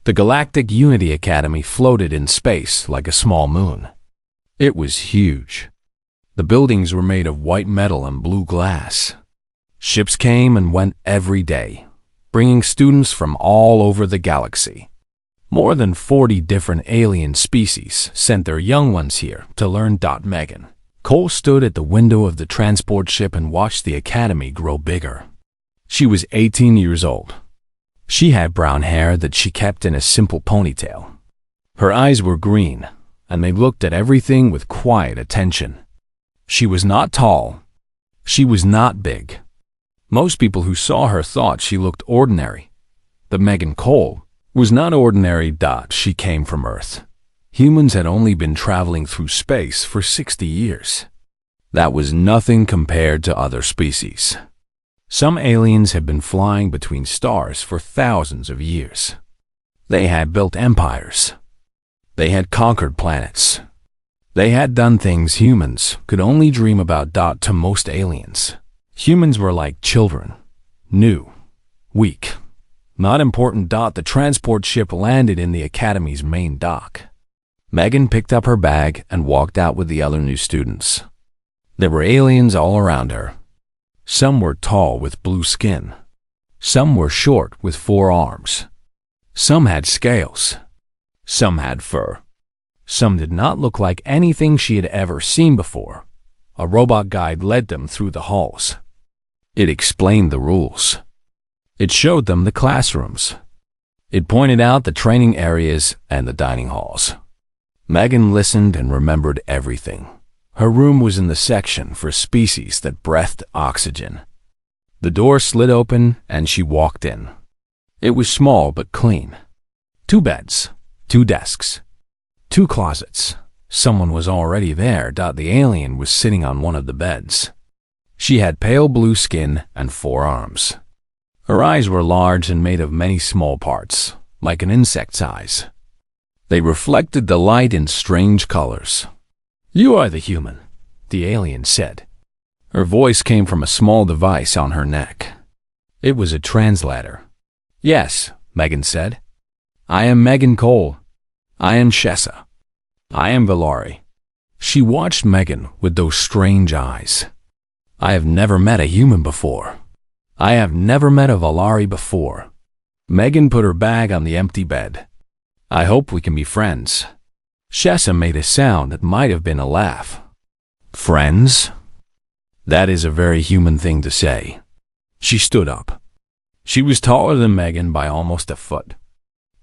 The Galactic Unity Academy floated in space like a small moon. It was huge. The buildings were made of white metal and blue glass. Ships came and went every day, bringing students from all over the galaxy. More than 40 different alien species sent their young ones here to learn. Megan Cole stood at the window of the transport ship and watched the academy grow bigger. She was 18 years old. She had brown hair that she kept in a simple ponytail. Her eyes were green, and they looked at everything with quiet attention. She was not tall. She was not big. Most people who saw her thought she looked ordinary. But Megan Cole was not ordinary. She came from Earth. Humans had only been traveling through space for 60 years. That was nothing compared to other species. Some aliens had been flying between stars for thousands of years. They had built empires. They had conquered planets. They had done things humans could only dream about. To most aliens, humans were like children, new, weak, not important. The transport ship landed in the academy's main dock. Megan picked up her bag and walked out with the other new students. There were aliens all around her. Some were tall with blue skin. Some were short with 4 arms. Some had scales. Some had fur. Some did not look like anything she had ever seen before. A robot guide led them through the halls. It explained the rules. It showed them the classrooms. It pointed out the training areas and the dining halls. Megan listened and remembered everything. Her room was in the section for species that breathed oxygen. The door slid open and she walked in. It was small but clean. 2 beds, 2 desks, 2 closets. Someone was already there. The alien was sitting on one of the beds. She had pale blue skin and 4 arms. Her eyes were large and made of many small parts, like an insect's eyes. They reflected the light in strange colors. "You are the human," the alien said. Her voice came from a small device on her neck. It was a translator. "Yes," Megan said. "I am Megan Cole. I am Shessa. I am Valari." She watched Megan with those strange eyes. "I have never met a human before. I have never met a Valari before." Megan put her bag on the empty bed. "I hope we can be friends." Shessa made a sound that might have been a laugh. "Friends? That is a very human thing to say." She stood up. She was taller than Megan by almost a foot.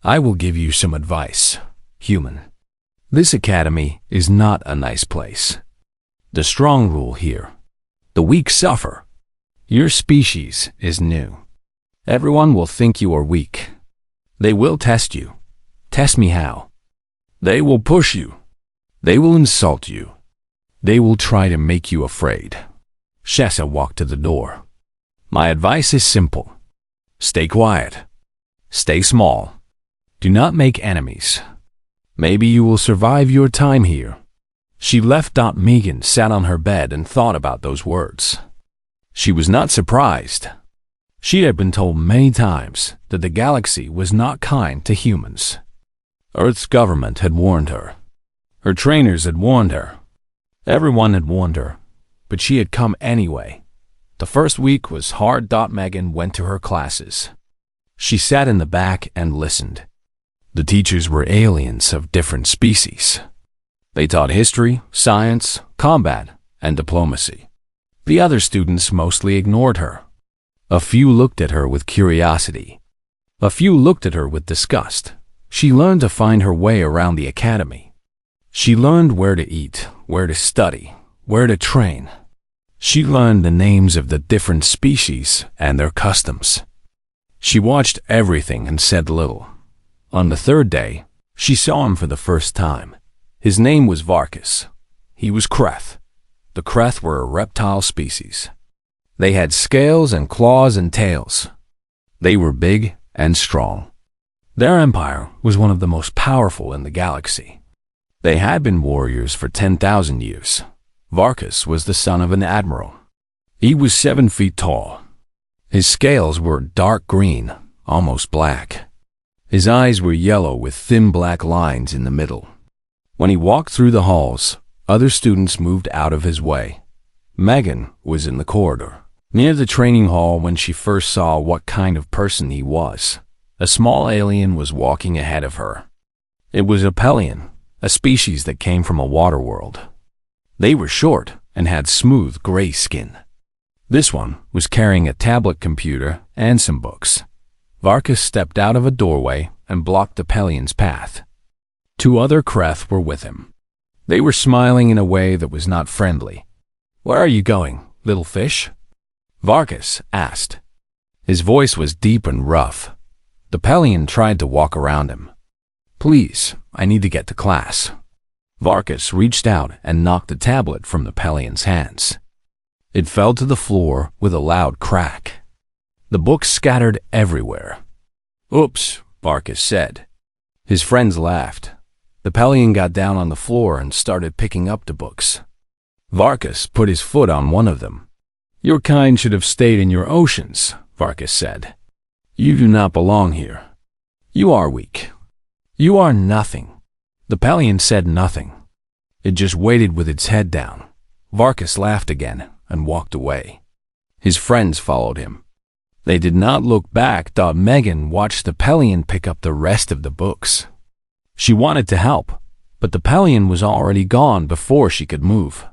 "I will give you some advice, human. This academy is not a nice place. The strong rule here. The weak suffer. Your species is new. Everyone will think you are weak. They will test you. Test me how? They will push you. They will insult you. They will try to make you afraid." Shessa walked to the door. "My advice is simple. Stay quiet. Stay small. Do not make enemies. Maybe you will survive your time here." She left. Megan sat on her bed and thought about those words. She was not surprised. She had been told many times that the galaxy was not kind to humans. Earth's government had warned her. Her trainers had warned her. Everyone had warned her, but she had come anyway. The first week was hard. Megan went to her classes. She sat in the back and listened. The teachers were aliens of different species. They taught history, science, combat, and diplomacy. The other students mostly ignored her. A few looked at her with curiosity. A few looked at her with disgust. She learned to find her way around the academy. She learned where to eat, where to study, where to train. She learned the names of the different species and their customs. She watched everything and said little. On the 3rd day, she saw him for the first time. His name was Varkas. He was Kreth. The Kreth were a reptile species. They had scales and claws and tails. They were big and strong. Their empire was one of the most powerful in the galaxy. They had been warriors for 10,000 years. Varkas was the son of an admiral. He was 7 feet tall. His scales were dark green, almost black. His eyes were yellow with thin black lines in the middle. When he walked through the halls, other students moved out of his way. Megan was in the corridor, near the training hall when she first saw what kind of person he was. A small alien was walking ahead of her. It was a Pelion, a species that came from a water world. They were short and had smooth gray skin. This one was carrying a tablet computer and some books. Varkas stepped out of a doorway and blocked the Pelion's path. 2 other Kreth were with him. They were smiling in a way that was not friendly. "Where are you going, little fish?" Varkas asked. His voice was deep and rough. The Pelion tried to walk around him. "Please, I need to get to class." Varkas reached out and knocked the tablet from the Pelion's hands. It fell to the floor with a loud crack. The books scattered everywhere. "Oops," Varkas said. His friends laughed. The Pelion got down on the floor and started picking up the books. Varkas put his foot on one of them. "Your kind should have stayed in your oceans," Varkas said. "You do not belong here. You are weak. You are nothing." The Pelion said nothing. It just waited with its head down. Varkas laughed again and walked away. His friends followed him. They did not look back. Megan watched the Pelion pick up the rest of the books. She wanted to help, but the Pelion was already gone before she could move.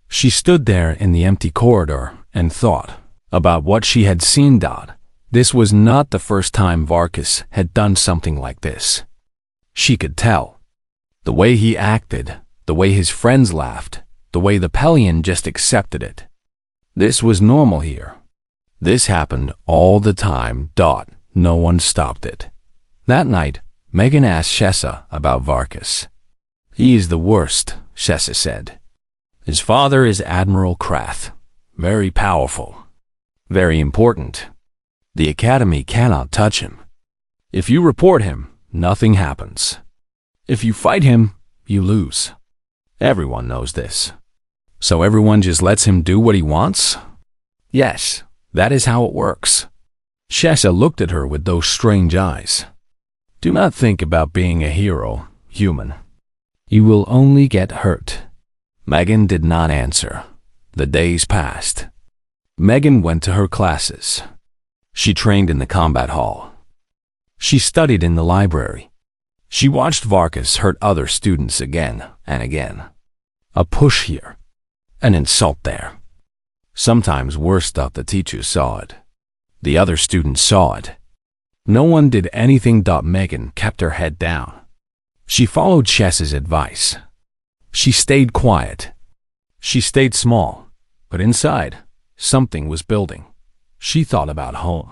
She stood there in the empty corridor and thought about what she had seen. This was not the first time Varkas had done something like this. She could tell. The way he acted, the way his friends laughed, the way the Pelion just accepted it. This was normal here. This happened all the time. No one stopped it. That night, Megan asked Shessa about Varkas. "He is the worst," Shessa said. "His father is Admiral Krath. Very powerful. Very important. The Academy cannot touch him. If you report him, nothing happens. If you fight him, you lose. Everyone knows this. So everyone just lets him do what he wants?" "Yes, that is how it works." Shessa looked at her with those strange eyes. "Do not think about being a hero, human. You will only get hurt." Megan did not answer. The days passed. Megan went to her classes. She trained in the combat hall. She studied in the library. She watched Varkas hurt other students again and again. A push here, an insult there. Sometimes worse. The teachers saw it. The other students saw it. No one did anything. Megan kept her head down. She followed Shessa's advice. She stayed quiet. She stayed small, but inside, something was building. She thought about home.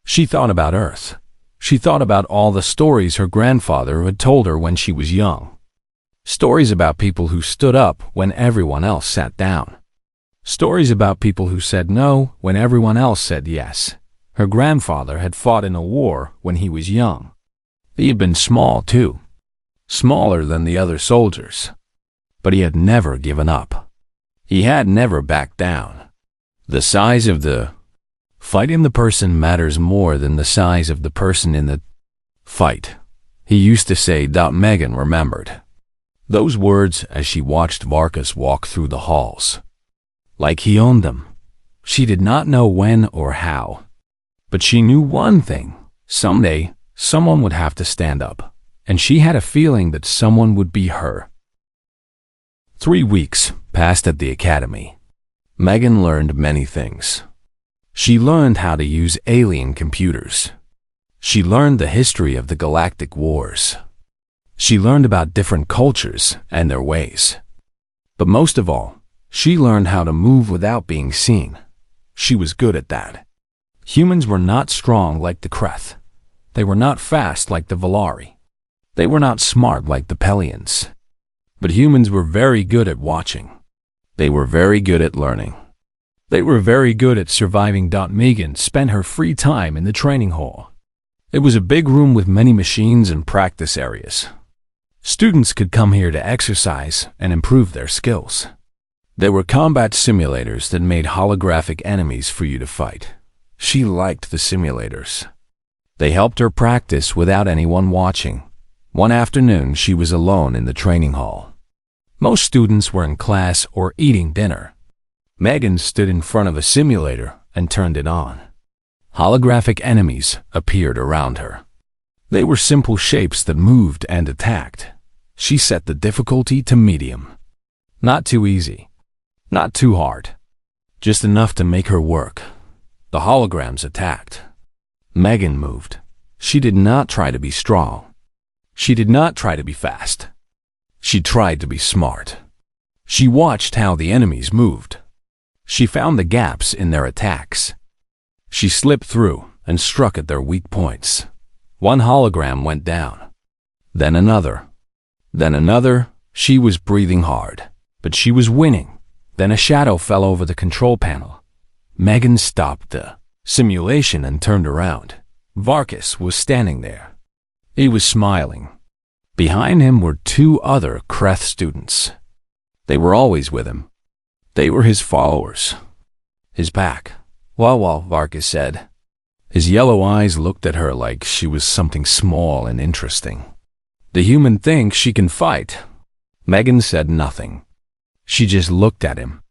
She thought about Earth. She thought about all the stories her grandfather had told her when she was young. Stories about people who stood up when everyone else sat down. Stories about people who said no when everyone else said yes. Her grandfather had fought in a war when he was young. He had been small too, smaller than the other soldiers. But he had never given up. He had never backed down. The size of the fight in the person matters more than the size of the person in the fight, he used to say. Megan remembered those words as she watched Varkas walk through the halls. Like he owned them. She did not know when or how. But she knew one thing. Someday, someone would have to stand up. And she had a feeling that someone would be her. 3 weeks passed at the Academy. Megan learned many things. She learned how to use alien computers. She learned the history of the Galactic Wars. She learned about different cultures and their ways. But most of all, she learned how to move without being seen. She was good at that. Humans were not strong like the Kreth. They were not fast like the Volari. They were not smart like the Pelions. But humans were very good at watching. They were very good at learning. They were very good at surviving. Megan spent her free time in the training hall. It was a big room with many machines and practice areas. Students could come here to exercise and improve their skills. There were combat simulators that made holographic enemies for you to fight. She liked the simulators. They helped her practice without anyone watching. One afternoon, she was alone in the training hall. Most students were in class or eating dinner. Megan stood in front of a simulator and turned it on. Holographic enemies appeared around her. They were simple shapes that moved and attacked. She set the difficulty to medium. Not too easy. Not too hard. Just enough to make her work. The holograms attacked. Megan moved. She did not try to be strong. She did not try to be fast. She tried to be smart. She watched how the enemies moved. She found the gaps in their attacks. She slipped through and struck at their weak points. One hologram went down. Then another. Then another. She was breathing hard, but she was winning. Then a shadow fell over the control panel. Megan stopped the simulation and turned around. Varkas was standing there. He was smiling. Behind him were two other Kreth students. They were always with him. They were his followers. His pack. Well, Varkas said. His yellow eyes looked at her like she was something small and interesting. The human thinks she can fight. Megan said nothing. She just looked at him.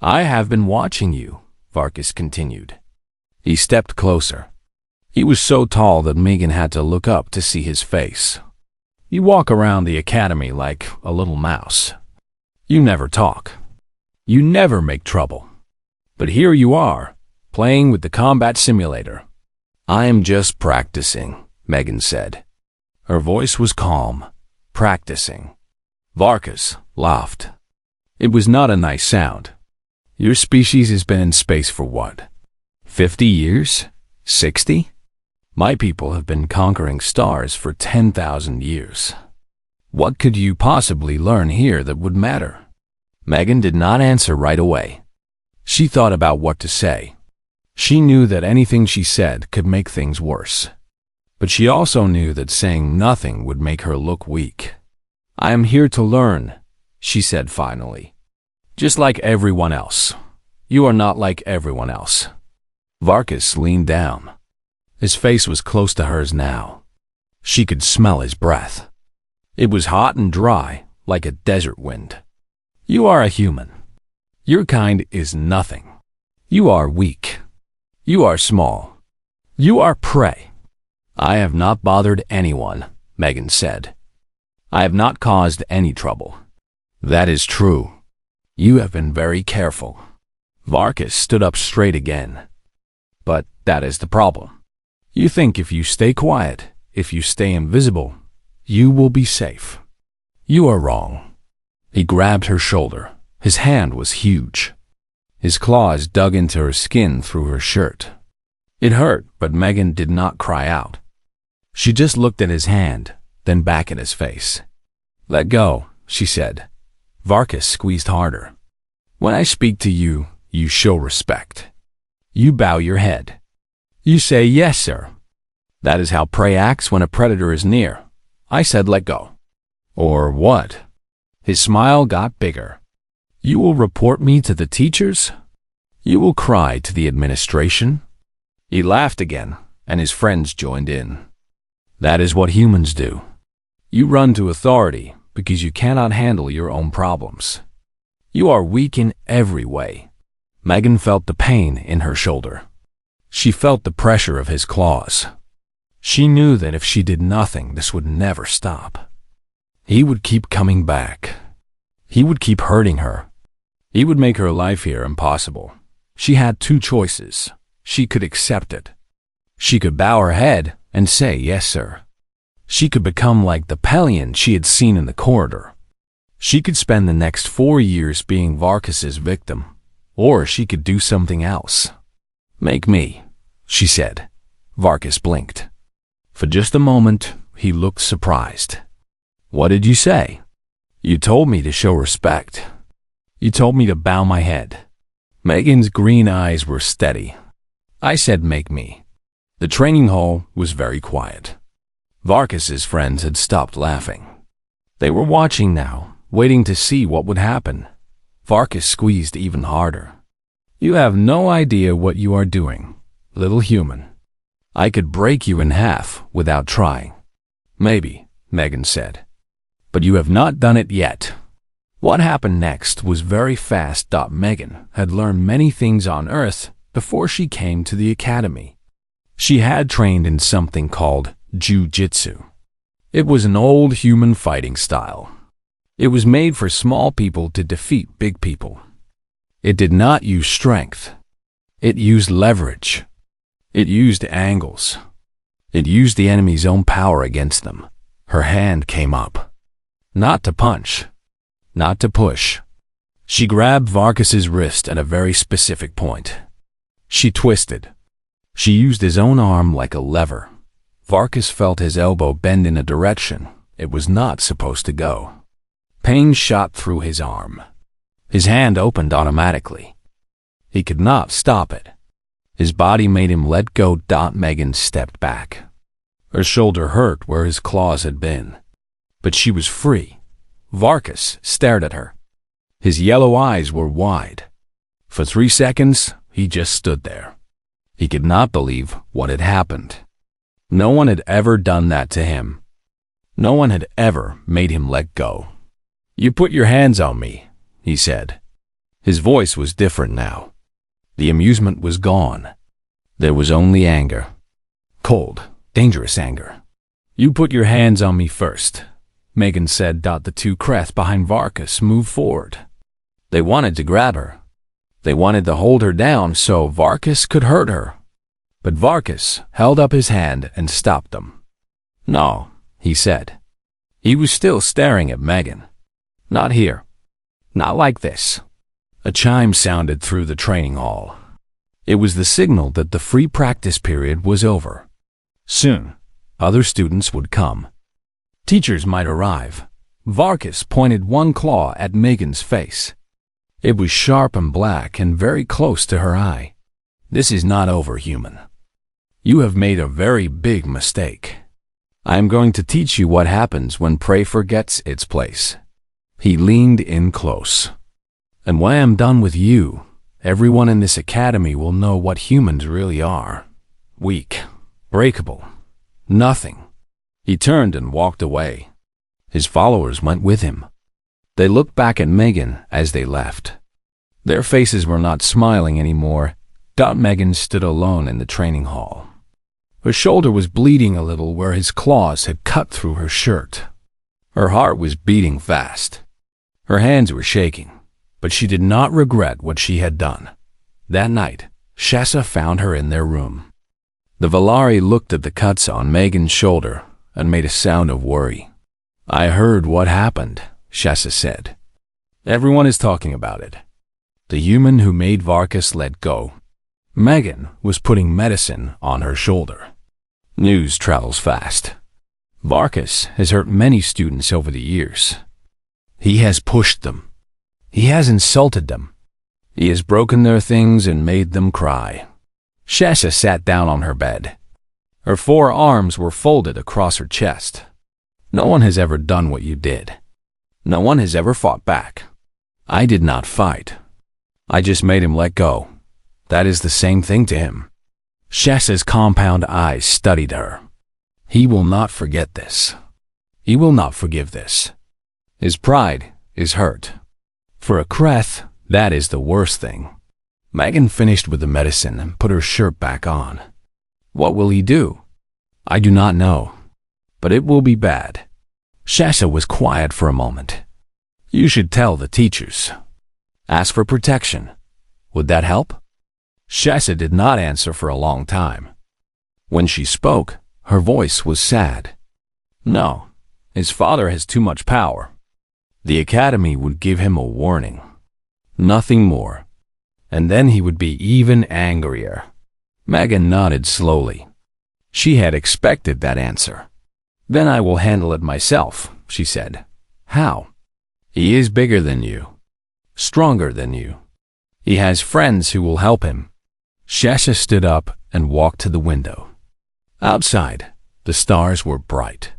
I have been watching you, Varkas continued. He stepped closer. He was so tall that Megan had to look up to see his face. You walk around the academy like a little mouse. You never talk. You never make trouble. But here you are, playing with the combat simulator. I am just practicing, Megan said. Her voice was calm. Practicing. Varkas laughed. It was not a nice sound. Your species has been in space for what? 50 years? 60? My people have been conquering stars for 10,000 years. What could you possibly learn here that would matter? Megan did not answer right away. She thought about what to say. She knew that anything she said could make things worse. But she also knew that saying nothing would make her look weak. I am here to learn, she said finally. Just like everyone else. You are not like everyone else. Varkas leaned down. His face was close to hers now. She could smell his breath. It was hot and dry, like a desert wind. You are a human. Your kind is nothing. You are weak. You are small. You are prey. I have not bothered anyone, Megan said. I have not caused any trouble. That is true. You have been very careful. Varkas stood up straight again. But that is the problem. You think if you stay quiet, if you stay invisible, you will be safe. You are wrong. He grabbed her shoulder. His hand was huge. His claws dug into her skin through her shirt. It hurt, but Megan did not cry out. She just looked at his hand, then back at his face. Let go, she said. Varkas squeezed harder. When I speak to you, you show respect. You bow your head. You say, yes, sir. That is how prey acts when a predator is near. I said, let go. Or what? His smile got bigger. You will report me to the teachers? You will cry to the administration? He laughed again, and his friends joined in. That is what humans do. You run to authority because you cannot handle your own problems. You are weak in every way. Megan felt the pain in her shoulder. She felt the pressure of his claws. She knew that if she did nothing, this would never stop. He would keep coming back. He would keep hurting her. He would make her life here impossible. She had two choices. She could accept it. She could bow her head and say, yes, sir. She could become like the Pelion she had seen in the corridor. She could spend the next 4 years being Varkas's victim, or she could do something else. Make me, she said. Varkas blinked. For just a moment, he looked surprised. What did you say? You told me to show respect. You told me to bow my head. Megan's green eyes were steady. I said make me. The training hall was very quiet. Varkas's friends had stopped laughing. They were watching now, waiting to see what would happen. Varkas squeezed even harder. You have no idea what you are doing, little human. I could break you in half without trying. Maybe, Megan said. But you have not done it yet. What happened next was very fast. Megan had learned many things on Earth before she came to the academy. She had trained in something called Jiu-Jitsu. It was an old human fighting style. It was made for small people to defeat big people. It did not use strength. It used leverage. It used angles. It used the enemy's own power against them. Her hand came up. Not to punch. Not to push. She grabbed Varkus's wrist at a very specific point. She twisted. She used his own arm like a lever. Varkus felt his elbow bend in a direction it was not supposed to go. Pain shot through his arm. His hand opened automatically. He could not stop it. His body made him let go. Megan stepped back. Her shoulder hurt where his claws had been. But she was free. Varkus stared at her. His yellow eyes were wide. For 3 seconds, he just stood there. He could not believe what had happened. No one had ever done that to him. No one had ever made him let go. You put your hands on me, he said. His voice was different now. The amusement was gone. There was only anger. Cold, dangerous anger. You put your hands on me first, Megan said. The two Kreth behind Varkus moved forward. They wanted to grab her. They wanted to hold her down so Varkus could hurt her. But Varkus held up his hand and stopped them. No, he said. He was still staring at Megan. Not here. Not like this. A chime sounded through the training hall. It was the signal that the free practice period was over. Soon, other students would come. Teachers might arrive. Varkus pointed one claw at Megan's face. It was sharp and black and very close to her eye. This is not over, human. You have made a very big mistake. I am going to teach you what happens when prey forgets its place. He leaned in close. And when I am done with you, everyone in this academy will know what humans really are. Weak, breakable, nothing. He turned and walked away. His followers went with him. They looked back at Megan as they left. Their faces were not smiling anymore. Megan stood alone in the training hall. Her shoulder was bleeding a little where his claws had cut through her shirt. Her heart was beating fast. Her hands were shaking, but she did not regret what she had done. That night, Shasa found her in their room. The Valari looked at the cuts on Megan's shoulder and made a sound of worry. I heard what happened, Shasa said. Everyone is talking about it. The human who made Varkus let go. Megan was putting medicine on her shoulder. News travels fast. Varkus has hurt many students over the years. He has pushed them. He has insulted them. He has broken their things and made them cry. Shasa sat down on her bed. Her 4 arms were folded across her chest. No one has ever done what you did. No one has ever fought back. I did not fight. I just made him let go. That is the same thing to him. Shasa's compound eyes studied her. He will not forget this. He will not forgive this. His pride is hurt. For a Kreth, that is the worst thing. Megan finished with the medicine and put her shirt back on. What will he do? I do not know. But it will be bad. Shasa was quiet for a moment. You should tell the teachers. Ask for protection. Would that help? Shasa did not answer for a long time. When she spoke, her voice was sad. No, his father has too much power. The academy would give him a warning. Nothing more. And then he would be even angrier. Megan nodded slowly. She had expected that answer. Then I will handle it myself, she said. How? He is bigger than you. Stronger than you. He has friends who will help him. Shasa stood up and walked to the window. Outside, the stars were bright.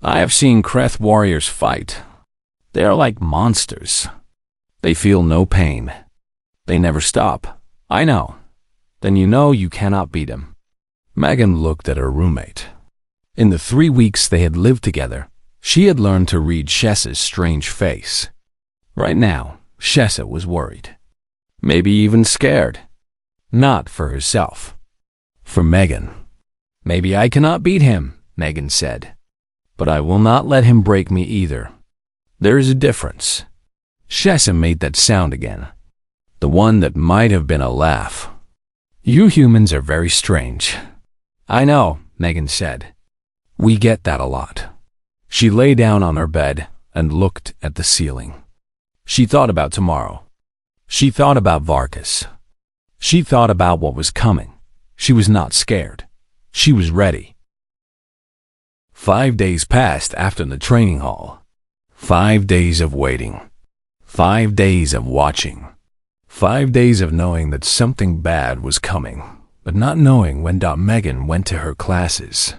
I have seen Kreth warriors fight. They are like monsters. They feel no pain. They never stop. I know. Then you know you cannot beat him. Megan looked at her roommate. In the 3 weeks they had lived together, she had learned to read Shessa's strange face. Right now, Shessa was worried. Maybe even scared. Not for herself. For Megan. "Maybe I cannot beat him," Megan said. "But I will not let him break me either. There is a difference." Shessa made that sound again. The one that might have been a laugh. "You humans are very strange." "I know," Megan said. "We get that a lot." She lay down on her bed and looked at the ceiling. She thought about tomorrow. She thought about Varkas. She thought about what was coming. She was not scared. She was ready. 5 days passed after the training hall. 5 days of waiting. 5 days of watching. 5 days of knowing that something bad was coming, but not knowing when Megan went to her classes.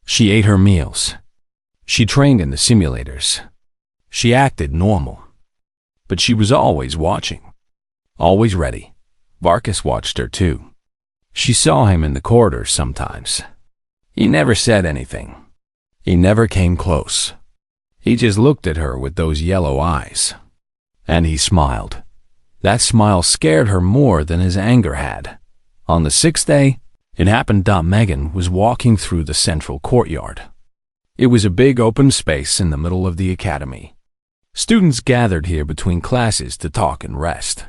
She ate her meals. She trained in the simulators. She acted normal. But she was always watching. Always ready. Varkas watched her too. She saw him in the corridor sometimes. He never said anything. He never came close. He just looked at her with those yellow eyes. And he smiled. That smile scared her more than his anger had. On the 6th day, it happened. Megan was walking through the central courtyard. It was a big open space in the middle of the academy. Students gathered here between classes to talk and rest.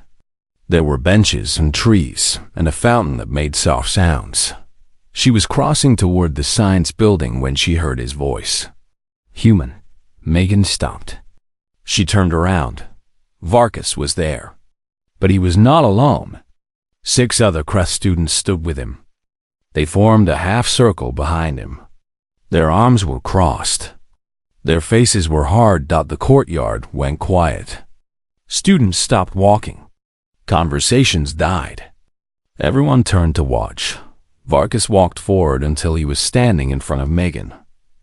There were benches and trees and a fountain that made soft sounds. She was crossing toward the science building when she heard his voice. "Human." Megan stopped. She turned around. Varkas was there. But he was not alone. 6 other Crest students stood with him. They formed a half circle behind him. Their arms were crossed. Their faces were hard. The courtyard went quiet. Students stopped walking. Conversations died. Everyone turned to watch. Varkas walked forward until he was standing in front of Megan.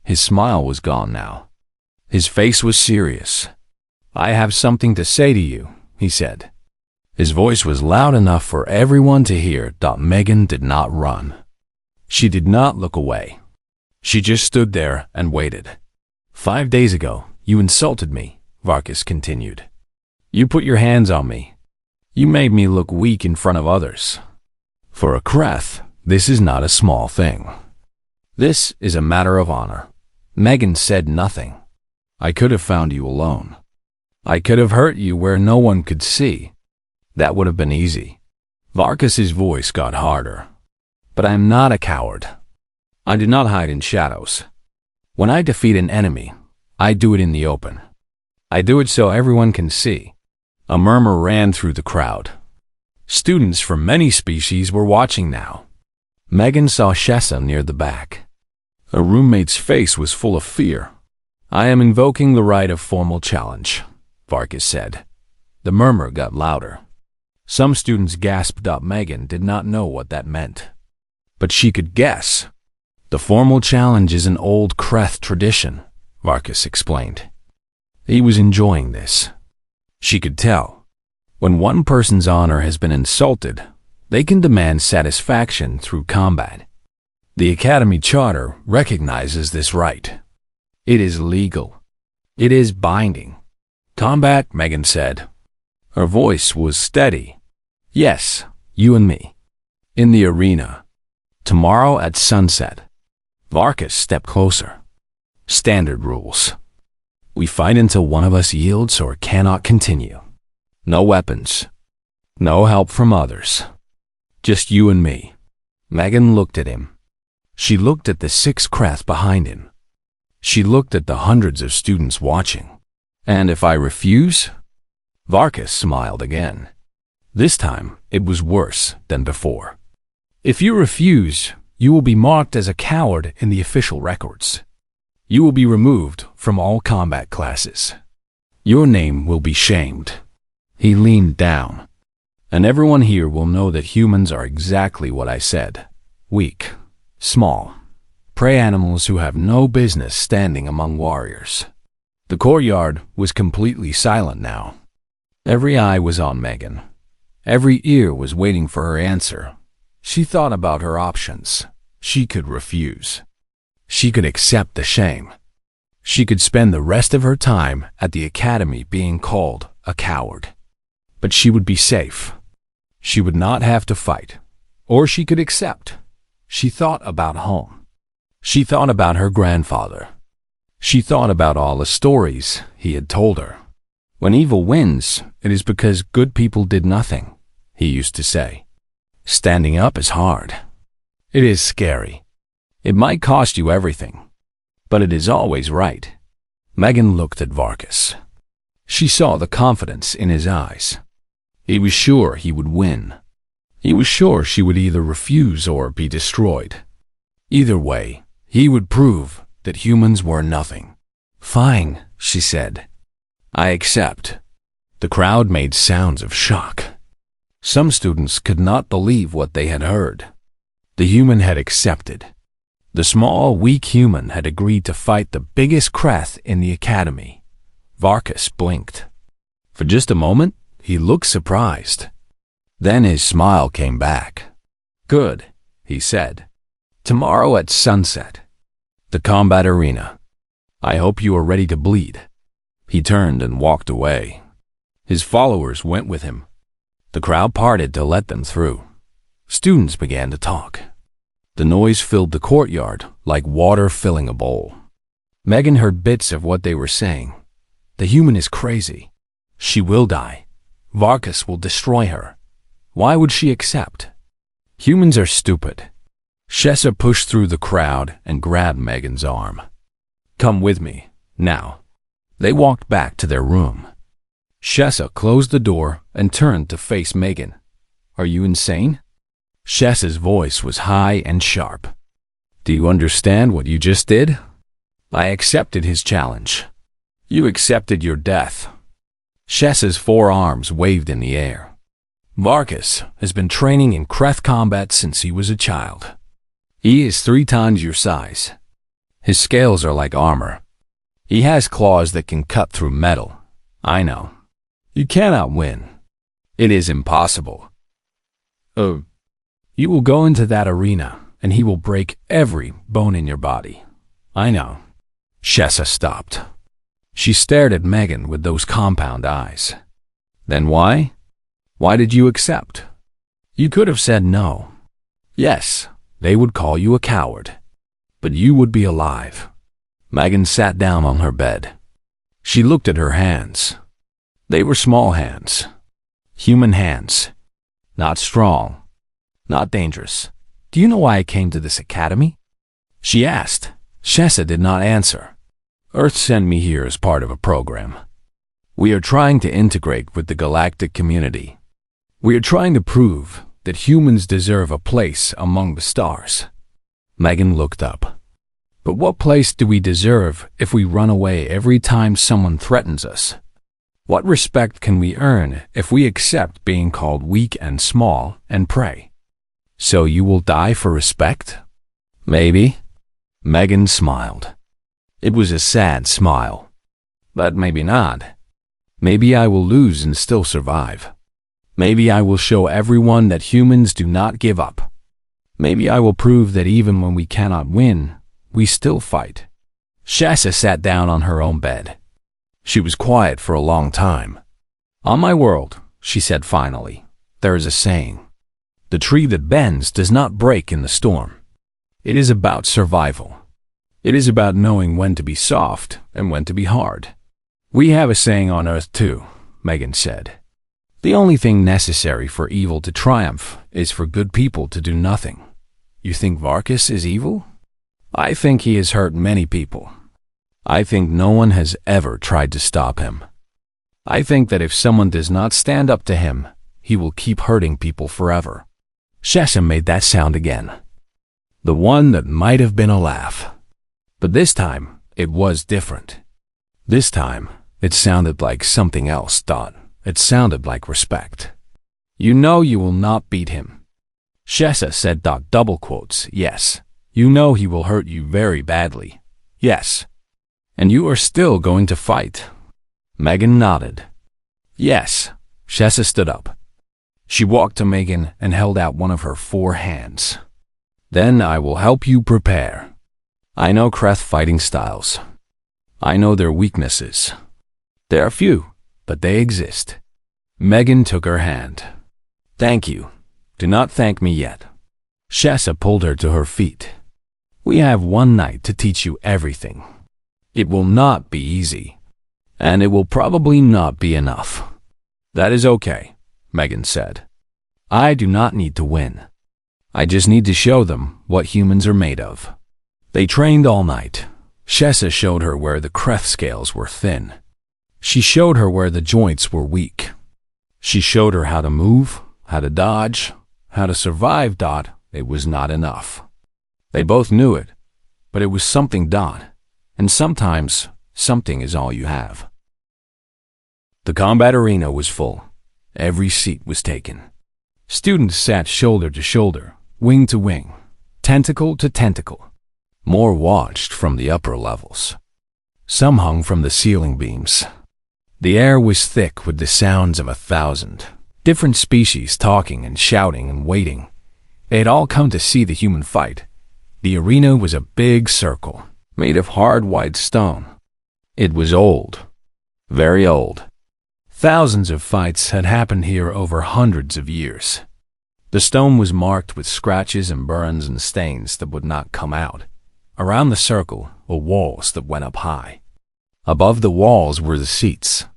His smile was gone now. His face was serious. "I have something to say to you," he said. His voice was loud enough for everyone to hear. Megan did not run. She did not look away. She just stood there and waited. "5 days ago, you insulted me," Varkas continued. "You put your hands on me. You made me look weak in front of others. For a Kreth, this is not a small thing. This is a matter of honor." Megan said nothing. "I could have found you alone. I could have hurt you where no one could see. That would have been easy." Varkas's voice got harder. "But I am not a coward. I do not hide in shadows. When I defeat an enemy, I do it in the open. I do it so everyone can see." A murmur ran through the crowd. Students from many species were watching now. Megan saw Shessa near the back. Her roommate's face was full of fear. "I am invoking the right of formal challenge," Varkas said. The murmur got louder. Some students gasped. Megan did not know what that meant. But she could guess. "The formal challenge is an old Kreth tradition," Varkas explained. He was enjoying this. She could tell. When one person's honor has been insulted, they can demand satisfaction through combat. The Academy Charter recognizes this right. It is legal. It is binding. "Combat," Megan said. Her voice was steady. "Yes, you and me. In the arena. Tomorrow at sunset." Varkas stepped closer. "Standard rules. We fight until one of us yields or cannot continue. No weapons. No help from others. Just you and me." Megan looked at him. She looked at the 6 Kreth behind him. She looked at the hundreds of students watching. "And if I refuse?" Varkas smiled again. This time, it was worse than before. "If you refuse, you will be marked as a coward in the official records. You will be removed from all combat classes. Your name will be shamed." He leaned down. "And everyone here will know that humans are exactly what I said. Weak, small, prey animals who have no business standing among warriors." The courtyard was completely silent now. Every eye was on Megan. Every ear was waiting for her answer. She thought about her options. She could refuse. She could accept the shame. She could spend the rest of her time at the academy being called a coward. But she would be safe. She would not have to fight. Or she could accept. She thought about home. She thought about her grandfather. She thought about all the stories he had told her. When evil wins, it is because good people did nothing, he used to say. Standing up is hard. It is scary. It might cost you everything, but it is always right. Megan looked at Vargas. She saw the confidence in his eyes. He was sure he would win. He was sure she would either refuse or be destroyed. Either way, he would prove that humans were nothing. Fine, she said. I accept. The crowd made sounds of shock. Some students could not believe what they had heard. The human had accepted. The small, weak human had agreed to fight the biggest Kreth in the academy. Vargas blinked. For just a moment, he looked surprised. Then his smile came back. Good, he said. Tomorrow at sunset. The combat arena. I hope you are ready to bleed. He turned and walked away. His followers went with him. The crowd parted to let them through. Students began to talk. The noise filled the courtyard like water filling a bowl. Megan heard bits of what they were saying. The human is crazy. She will die. Vargas will destroy her. Why would she accept? Humans are stupid. Shessa pushed through the crowd and grabbed Megan's arm. Come with me, now. They walked back to their room. Shessa closed the door and turned to face Megan. Are you insane? Shessa's voice was high and sharp. Do you understand what you just did? I accepted his challenge. You accepted your death. Shessa's forearms waved in the air. Vargas has been training in Kreth combat since he was a child. He is 3 times your size. His scales are like armor. He has claws that can cut through metal. I know. You cannot win. It is impossible. Oh. You will go into that arena, and he will break every bone in your body. I know. Shessa stopped. She stared at Megan with those compound eyes. Then why? Why did you accept? You could have said no. Yes, they would call you a coward. But you would be alive. Megan sat down on her bed. She looked at her hands. They were small hands. Human hands. Not strong. Not dangerous. Do you know why I came to this academy? She asked. Shessa did not answer. Earth sent me here as part of a program. We are trying to integrate with the galactic community. We are trying to prove that humans deserve a place among the stars. Megan looked up. But what place do we deserve if we run away every time someone threatens us? What respect can we earn if we accept being called weak and small and pray? So you will die for respect? Maybe. Megan smiled. It was a sad smile. But maybe not. Maybe I will lose and still survive. Maybe I will show everyone that humans do not give up. Maybe I will prove that even when we cannot win, we still fight. Shessa sat down on her own bed. She was quiet for a long time. On my world, she said finally, there is a saying. The tree that bends does not break in the storm. It is about survival. It is about knowing when to be soft and when to be hard. We have a saying on Earth too, Megan said. The only thing necessary for evil to triumph is for good people to do nothing. You think Vargas is evil? I think he has hurt many people. I think no one has ever tried to stop him. I think that if someone does not stand up to him, he will keep hurting people forever. Shessa made that sound again. The one that might have been a laugh. But this time, it was different. This time, it sounded like something else, Dot. It sounded like respect. You know you will not beat him. Shessa said, double quotes, yes. You know he will hurt you very badly. Yes. And you are still going to fight. Megan nodded. Yes. Shessa stood up. She walked to Megan and held out one of her 4 hands. Then I will help you prepare. I know Kreth fighting styles. I know their weaknesses. There are few, but they exist. Megan took her hand. Thank you. Do not thank me yet. Shessa pulled her to her feet. We have one night to teach you everything. It will not be easy, and it will probably not be enough. That is okay, Megan said. I do not need to win. I just need to show them what humans are made of. They trained all night. Shessa showed her where the Kreth scales were thin. She showed her where the joints were weak. She showed her how to move, how to dodge, how to survive. It was not enough. They both knew it, but it was something. And sometimes something is all you have. The combat arena was full. Every seat was taken. Students sat shoulder to shoulder, wing to wing, tentacle to tentacle. More watched from the upper levels. Some hung from the ceiling beams. The air was thick with the sounds of 1,000 different species talking and shouting and waiting. They had all come to see the human fight. The arena was a big circle, made of hard white stone. It was old, very old. Thousands of fights had happened here over hundreds of years. The stone was marked with scratches and burns and stains that would not come out. Around the circle were walls that went up high. Above the walls were the seats.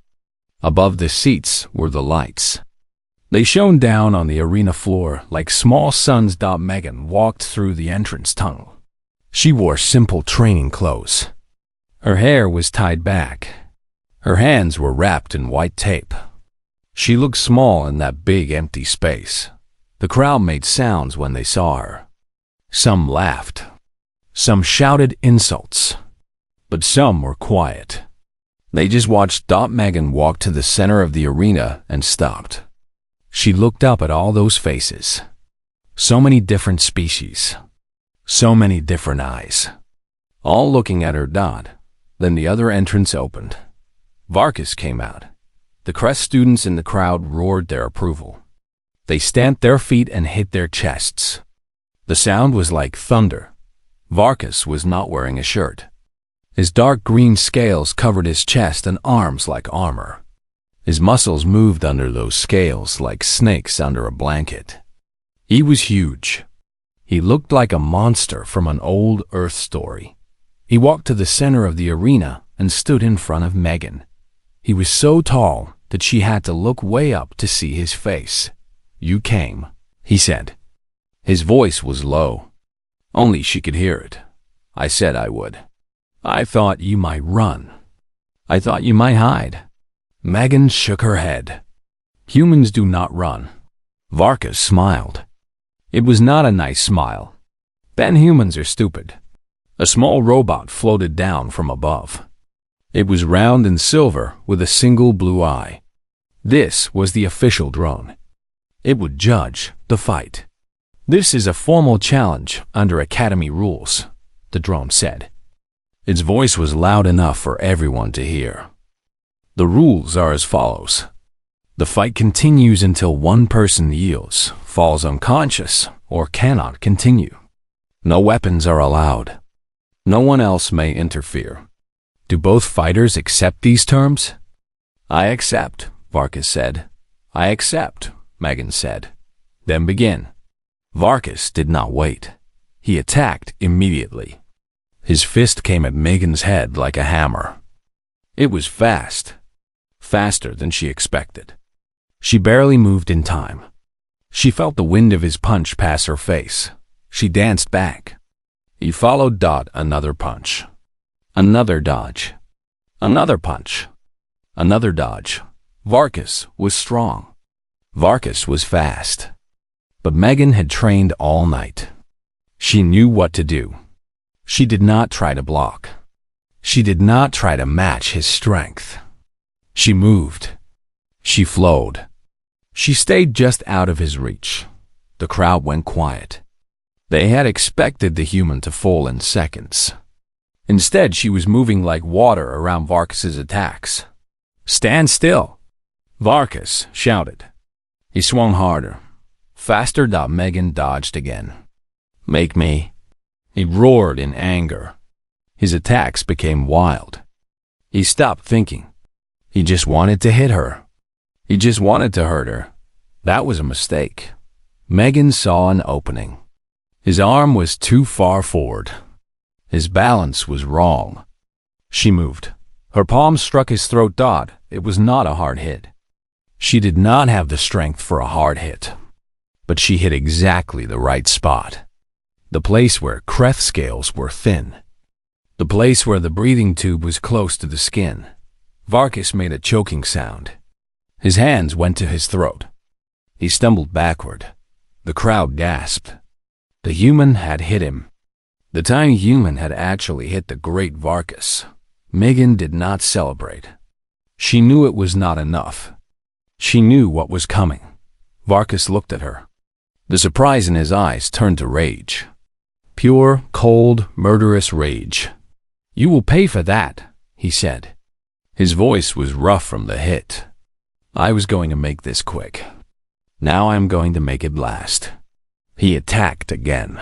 Above the seats were the lights. They shone down on the arena floor like small suns. Megan walked through the entrance tunnel. She wore simple training clothes. Her hair was tied back. Her hands were wrapped in white tape. She looked small in that big empty space. The crowd made sounds when they saw her. Some laughed. Some shouted insults. But some were quiet. They just watched. Megan walked to the center of the arena and stopped. She looked up at all those faces. So many different species. So many different eyes. All looking at her. Then the other entrance opened. Varkas came out. The Kreth students in the crowd roared their approval. They stamped their feet and hit their chests. The sound was like thunder. Varkas was not wearing a shirt. His dark green scales covered his chest and arms like armor. His muscles moved under those scales like snakes under a blanket. He was huge. He looked like a monster from an old Earth story. He walked to the center of the arena and stood in front of Megan. He was so tall that she had to look way up to see his face. You came, he said. His voice was low. Only she could hear it. I said I would. I thought you might run. I thought you might hide. Megan shook her head. Humans do not run. Varkas smiled. It was not a nice smile. Then humans are stupid. A small robot floated down from above. It was round and silver with a single blue eye. This was the official drone. It would judge the fight. This is a formal challenge under Academy rules, the drone said. Its voice was loud enough for everyone to hear. The rules are as follows. The fight continues until one person yields, falls unconscious, or cannot continue. No weapons are allowed. No one else may interfere. Do both fighters accept these terms? I accept, Varkas said. I accept, Megan said. Then begin. Varkas did not wait. He attacked immediately. His fist came at Megan's head like a hammer. It was fast. Faster than she expected. She barely moved in time. She felt the wind of his punch pass her face. She danced back. He followed. Another punch. Another dodge. Another punch. Another dodge. Varkas was strong. Varkas was fast. But Megan had trained all night. She knew what to do. She did not try to block. She did not try to match his strength. She moved. She flowed. She stayed just out of his reach. The crowd went quiet. They had expected the human to fall in seconds. Instead, she was moving like water around Varkas's attacks. Stand still, Varkas shouted. He swung harder. Faster. Megan dodged again. Make me." He roared in anger. His attacks became wild. He stopped thinking. He just wanted to hit her. He just wanted to hurt her. That was a mistake. Megan saw an opening. His arm was too far forward. His balance was wrong. She moved. Her palm struck his throat. It was not a hard hit. She did not have the strength for a hard hit, but she hit exactly the right spot. The place where Kreth scales were thin. The place where the breathing tube was close to the skin. Varkas made a choking sound. His hands went to his throat. He stumbled backward. The crowd gasped. The human had hit him. The tiny human had actually hit the great Varkas. Megan did not celebrate. She knew it was not enough. She knew what was coming. Varkas looked at her. The surprise in his eyes turned to rage. Pure, cold, murderous rage. "You will pay for that," he said. His voice was rough from the hit. "I was going to make this quick. Now I am going to make it last." He attacked again.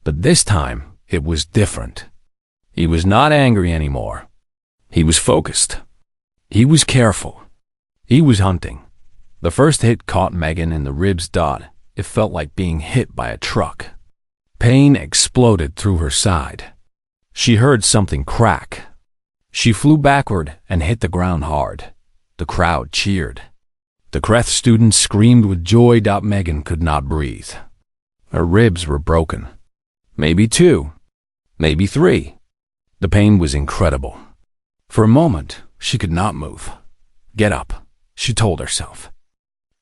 But this time, it was different. He was not angry anymore. He was focused. He was careful. He was hunting. The first hit caught Megan in the ribs. It felt like being hit by a truck. Pain exploded through her side. She heard something crack. She flew backward and hit the ground hard. The crowd cheered. The Kreth students screamed with joy. Megan could not breathe. Her ribs were broken. Maybe 2. Maybe 3. The pain was incredible. For a moment, she could not move. "Get up," she told herself.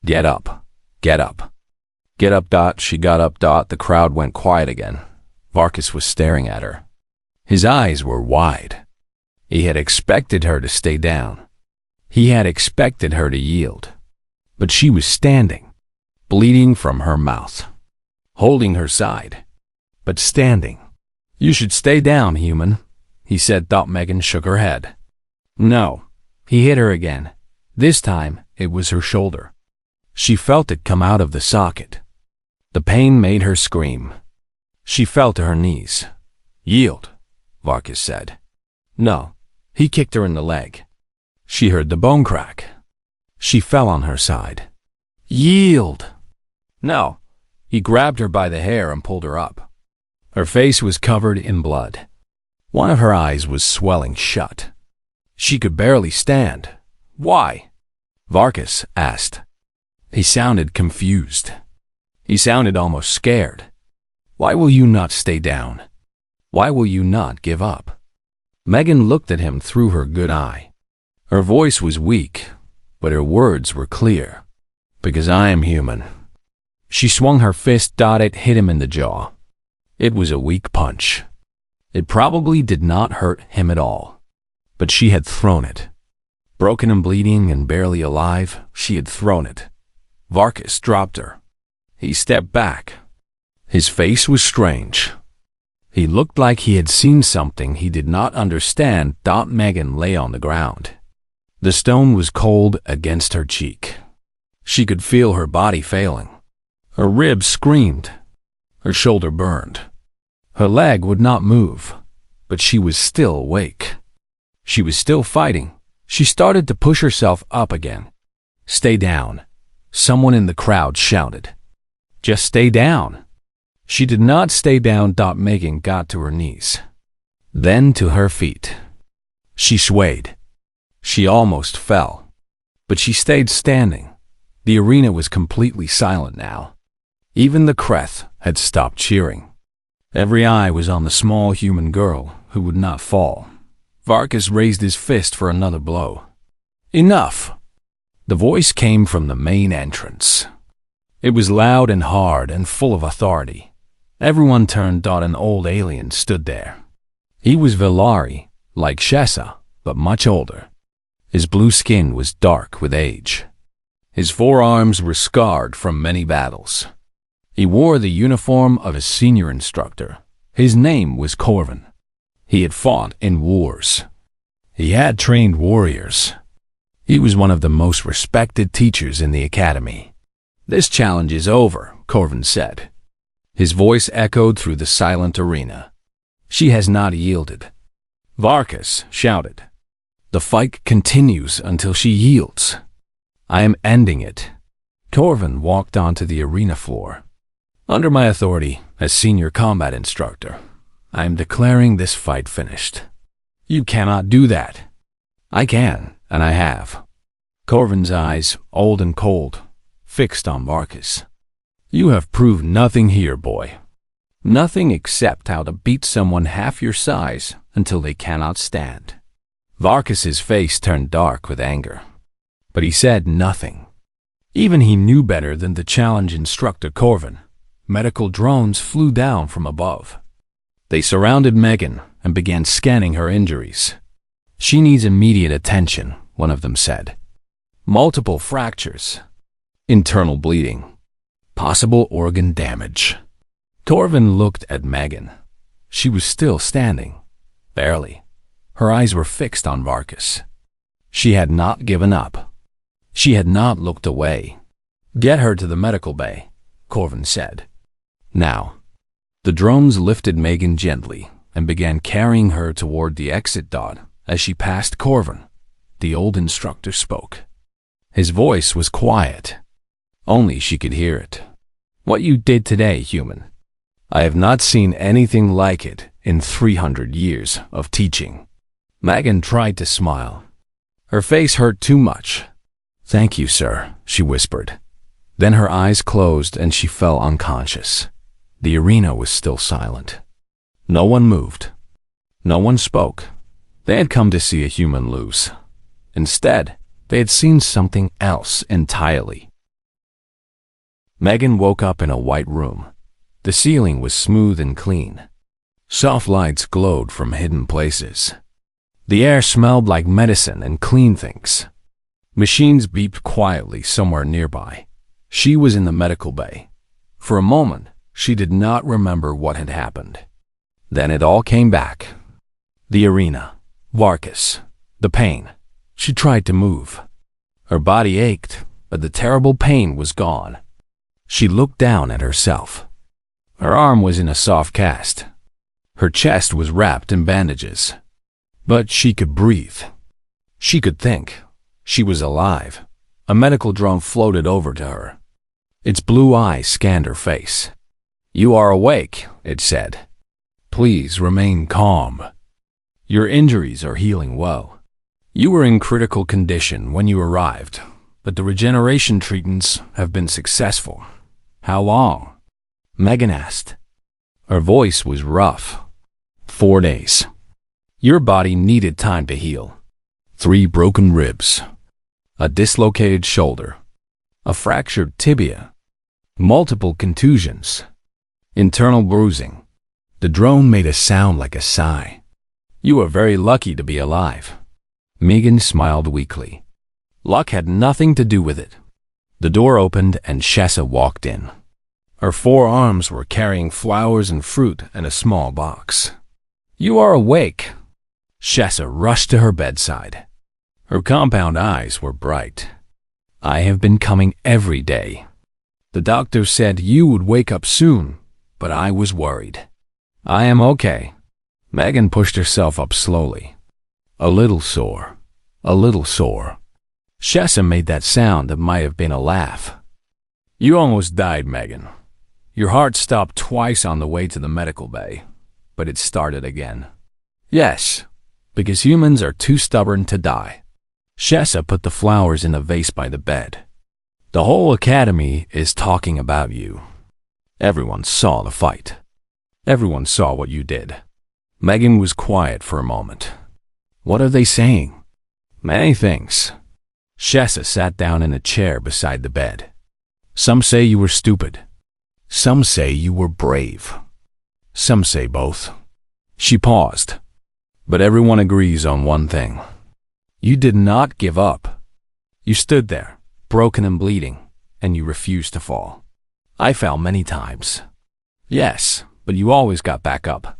"Get up. Get up. Get up." She got up. The crowd went quiet again. Varkas was staring at her. His eyes were wide. He had expected her to stay down. He had expected her to yield. But she was standing, bleeding from her mouth, holding her side, but standing. "You should stay down, human," he said. Megan shook her head. No. He hit her again. This time, it was her shoulder. She felt it come out of the socket. The pain made her scream. She fell to her knees. "Yield," Varkas said. No. He kicked her in the leg. She heard the bone crack. She fell on her side. "Yield." No. He grabbed her by the hair and pulled her up. Her face was covered in blood. One of her eyes was swelling shut. She could barely stand. "Why?" Varkas asked. He sounded confused. He sounded almost scared. "Why will you not stay down? Why will you not give up?" Megan looked at him through her good eye. Her voice was weak, but her words were clear. "Because I am human." She swung her fist. It hit him in the jaw. It was a weak punch. It probably did not hurt him at all. But she had thrown it. Broken and bleeding and barely alive, she had thrown it. Varkas dropped her. He stepped back. His face was strange. He looked like he had seen something he did not understand. Megan lay on the ground. The stone was cold against her cheek. She could feel her body failing. Her ribs screamed. Her shoulder burned. Her leg would not move, but she was still awake. She was still fighting. She started to push herself up again. "Stay down," someone in the crowd shouted. "Just stay down." She did not stay down. Megan got to her knees, then to her feet. She swayed. She almost fell, but she stayed standing. The arena was completely silent now. Even the Kreth had stopped cheering. Every eye was on the small human girl who would not fall. Varkas raised his fist for another blow. "Enough!" The voice came from the main entrance. It was loud and hard and full of authority. Everyone turned. An old alien stood there. He was Velari, like Shessa, but much older. His blue skin was dark with age. His forearms were scarred from many battles. He wore the uniform of his senior instructor. His name was Corvin. He had fought in wars. He had trained warriors. He was one of the most respected teachers in the academy. "This challenge is over," Corvin said. His voice echoed through the silent arena. She has not yielded. Varkas shouted. The fight continues until she yields. I am ending it. Torvin walked onto the arena floor. Under my authority as senior combat instructor, I am declaring this fight finished. You cannot do that. I can, and I have. Corvin's eyes, old and cold, fixed on Varkas. You have proved nothing here, boy. Nothing except how to beat someone half your size until they cannot stand. Varkas's face turned dark with anger, but he said nothing. Even he knew better than to challenge Instructor Corvin. Medical drones flew down from above. They surrounded Megan and began scanning her injuries. She needs immediate attention, one of them said. Multiple fractures, internal bleeding, possible organ damage. Torvin looked at Megan. She was still standing, barely. Her eyes were fixed on Varkas. She had not given up. She had not looked away. Get her to the medical bay, Corvin said. Now. The drones lifted Megan gently and began carrying her toward the exit dot. As she passed Corvin, the old instructor spoke. His voice was quiet. Only she could hear it. What you did today, human. I have not seen anything like it in 300 years of teaching. Megan tried to smile. Her face hurt too much. Thank you, sir, she whispered. Then her eyes closed and she fell unconscious. The arena was still silent. No one moved. No one spoke. They had come to see a human lose. Instead, they had seen something else entirely. Megan woke up in a white room. The ceiling was smooth and clean. Soft lights glowed from hidden places. The air smelled like medicine and clean things. Machines beeped quietly somewhere nearby. She was in the medical bay. For a moment, she did not remember what had happened. Then it all came back. The arena, Varkas, the pain. She tried to move. Her body ached, but the terrible pain was gone. She looked down at herself. Her arm was in a soft cast. Her chest was wrapped in bandages. But she could breathe. She could think. She was alive. A medical drone floated over to her. Its blue eyes scanned her face. You are awake, it said. Please remain calm. Your injuries are healing well. You were in critical condition when you arrived, but the regeneration treatments have been successful. How long? Megan asked. Her voice was rough. 4 days. Your body needed time to heal. 3 broken ribs. A dislocated shoulder. A fractured tibia. Multiple contusions. Internal bruising. The drone made a sound like a sigh. You are very lucky to be alive. Megan smiled weakly. Luck had nothing to do with it. The door opened and Shessa walked in. Her 4 arms were carrying flowers and fruit and a small box. You are awake. Shessa rushed to her bedside. Her compound eyes were bright. I have been coming every day. The doctor said you would wake up soon, but I was worried. I am okay. Megan pushed herself up slowly. A little sore. A little sore. Shessa made that sound that might have been a laugh. You almost died, Megan. Your heart stopped twice on the way to the medical bay, but it started again. Yes, because humans are too stubborn to die. Shessa put the flowers in a vase by the bed. The whole academy is talking about you. Everyone saw the fight. Everyone saw what you did. Megan was quiet for a moment. What are they saying? Many things. Shessa sat down in a chair beside the bed. Some say you were stupid. Some say you were brave. Some say both. She paused. But everyone agrees on one thing. You did not give up. You stood there, broken and bleeding, and you refused to fall. I fell many times. Yes, but you always got back up.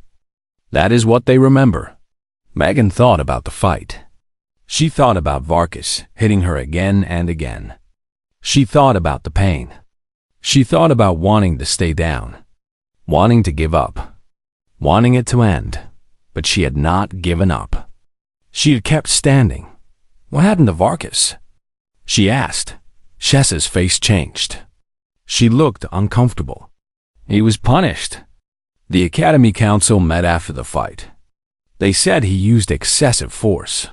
That is what they remember. Megan thought about the fight. She thought about Varkas hitting her again and again. She thought about the pain. She thought about wanting to stay down. wanting to give up, wanting it to end, but she had not given up. She had kept standing. What happened to Varkas? She asked. Shessa's face changed. She looked uncomfortable. He was punished. The Academy Council met after the fight. They said he used excessive force.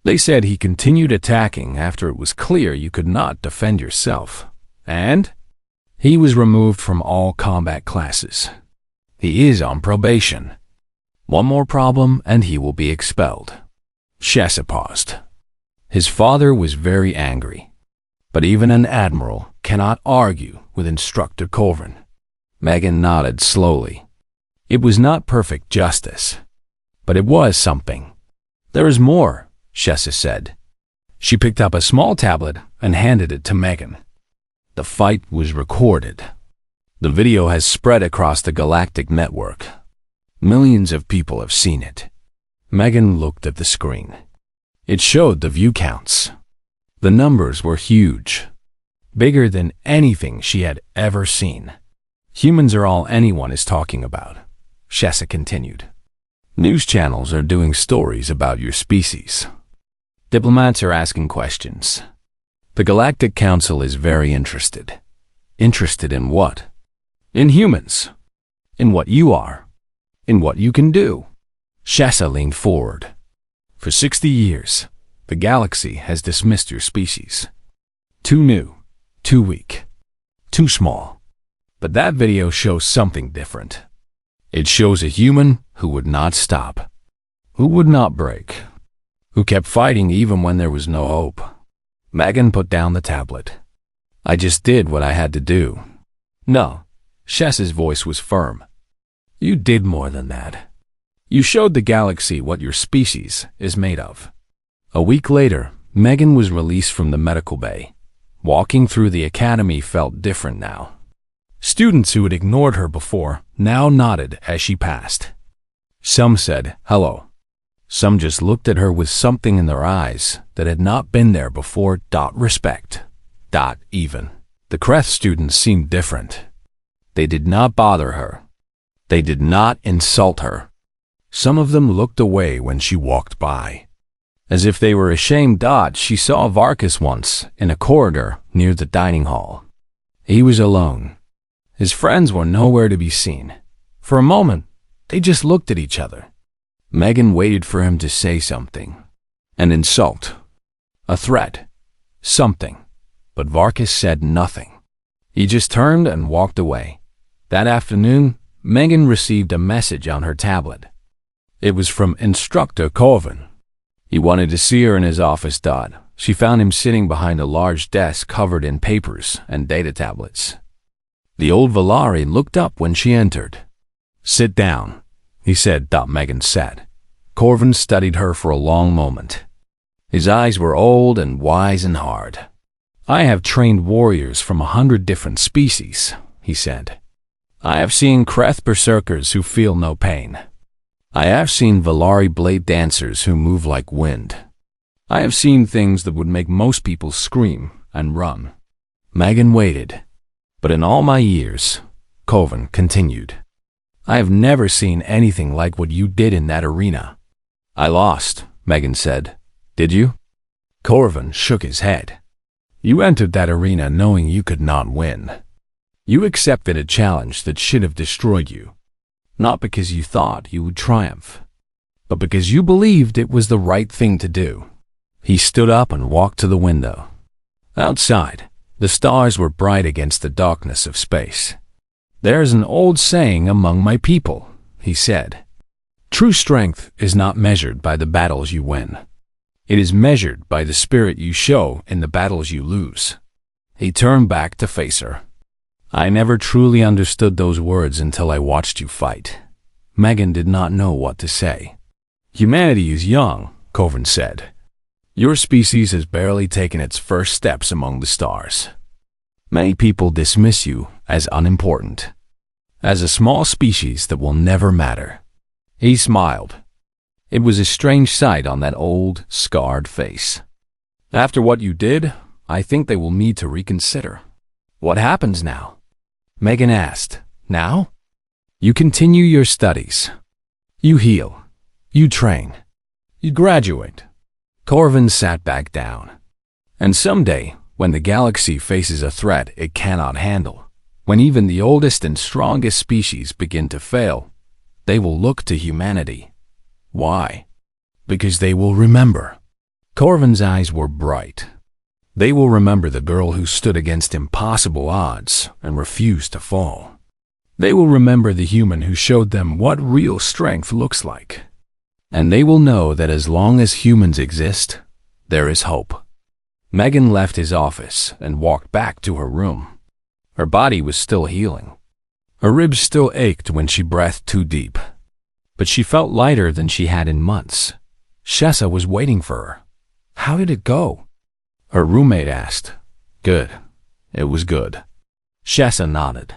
They said he continued attacking after it was clear you could not defend yourself. And he was removed from all combat classes. He is on probation. One more problem and he will be expelled. Shessa paused. His father was very angry. But even an admiral cannot argue with Instructor Corvin. Megan nodded slowly. It was not perfect justice, but it was something. There is more, Shessa said. She picked up a small tablet and handed it to Megan. The fight was recorded. The video has spread across the galactic network. Millions of people have seen it. Megan looked at the screen. It showed the view counts. The numbers were huge, bigger than anything she had ever seen. Humans are all anyone is talking about, Shessa continued. News channels are doing stories about your species. Diplomats are asking questions. The Galactic Council is very interested. Interested in what? In humans. In what you are. In what you can do. Shessa leaned forward. For 60 years, the galaxy has dismissed your species. Too new, too weak, too small. But that video shows something different. It shows a human who would not stop, who would not break, who kept fighting even when there was no hope. Megan put down the tablet. I just did what I had to do. No, Shessa's voice was firm. You did more than that. You showed the galaxy what your species is made of. A week later, Megan was released from the medical bay. Walking through the academy felt different now. Students who had ignored her before now nodded as she passed. Some said hello. Some just looked at her with something in their eyes that had not been there before. Respect. Even. The Kreth students seemed different. They did not bother her. They did not insult her. Some of them looked away when she walked by, as if they were ashamed. She saw Varkas once in a corridor near the dining hall. He was alone. His friends were nowhere to be seen. For a moment, they just looked at each other. Megan waited for him to say something. An insult. A threat. Something. But Varkas said nothing. He just turned and walked away. That afternoon, Megan received a message on her tablet. It was from Instructor Corvin. He wanted to see her in his office. She found him sitting behind a large desk covered in papers and data tablets. The old Valari looked up when she entered. Sit down, he said. Megan sat. Corvin studied her for a long moment. His eyes were old and wise and hard. I have trained warriors from 100 different species, he said. I have seen Kreth berserkers who feel no pain. I have seen Valari blade dancers who move like wind. I have seen things that would make most people scream and run. Megan waited. But in all my years, Corvin continued, I have never seen anything like what you did in that arena. I lost, Megan said. Did you? Corvin shook his head. You entered that arena knowing you could not win. You accepted a challenge that should have destroyed you. Not because you thought you would triumph, but because you believed it was the right thing to do. He stood up and walked to the window. Outside, the stars were bright against the darkness of space. There's an old saying among my people, he said. True strength is not measured by the battles you win. It is measured by the spirit you show in the battles you lose. He turned back to face her. I never truly understood those words until I watched you fight. Megan did not know what to say. Humanity is young, Corvin said. Your species has barely taken its first steps among the stars. Many people dismiss you as unimportant, as a small species that will never matter. He smiled. It was a strange sight on that old, scarred face. After what you did, I think they will need to reconsider. What happens now? Megan asked. Now? You continue your studies. You heal. You train. You graduate. Corvin sat back down. And someday, when the galaxy faces a threat it cannot handle, when even the oldest and strongest species begin to fail, they will look to humanity. Why? Because they will remember. Corvin's eyes were bright. They will remember the girl who stood against impossible odds and refused to fall. They will remember the human who showed them what real strength looks like. And they will know that as long as humans exist, there is hope. Megan left his office and walked back to her room. Her body was still healing. Her ribs still ached when she breathed too deep. But she felt lighter than she had in months. Shessa was waiting for her. How did it go? Her roommate asked. Good. It was good. Shessa nodded.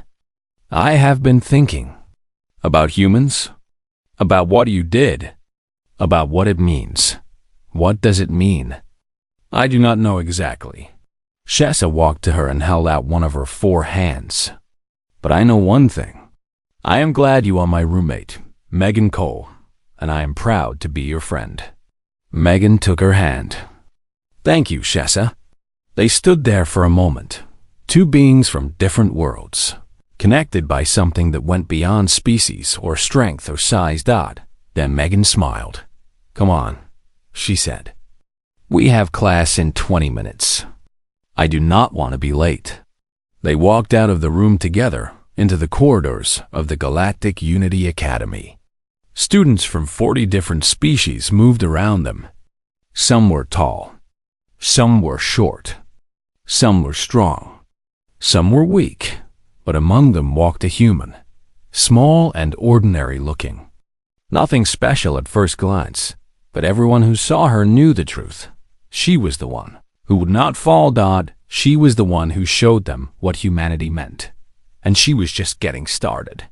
I have been thinking. About humans? About what you did? About what it means. What does it mean? I do not know exactly. Shessa walked to her and held out one of her 4 hands. But I know one thing. I am glad you are my roommate, Megan Cole, and I am proud to be your friend. Megan took her hand. Thank you, Shessa. They stood there for a moment, 2 beings from different worlds, connected by something that went beyond species or strength or size. Then Megan smiled. Come on, she said. We have class in 20 minutes. I do not want to be late. They walked out of the room together into the corridors of the Galactic Unity Academy. Students from 40 different species moved around them. Some were tall. Some were short. Some were strong. Some were weak. But among them walked a human, small and ordinary looking. Nothing special at first glance, but everyone who saw her knew the truth. She was the one who would not fall. She was the one who showed them what humanity meant. And she was just getting started.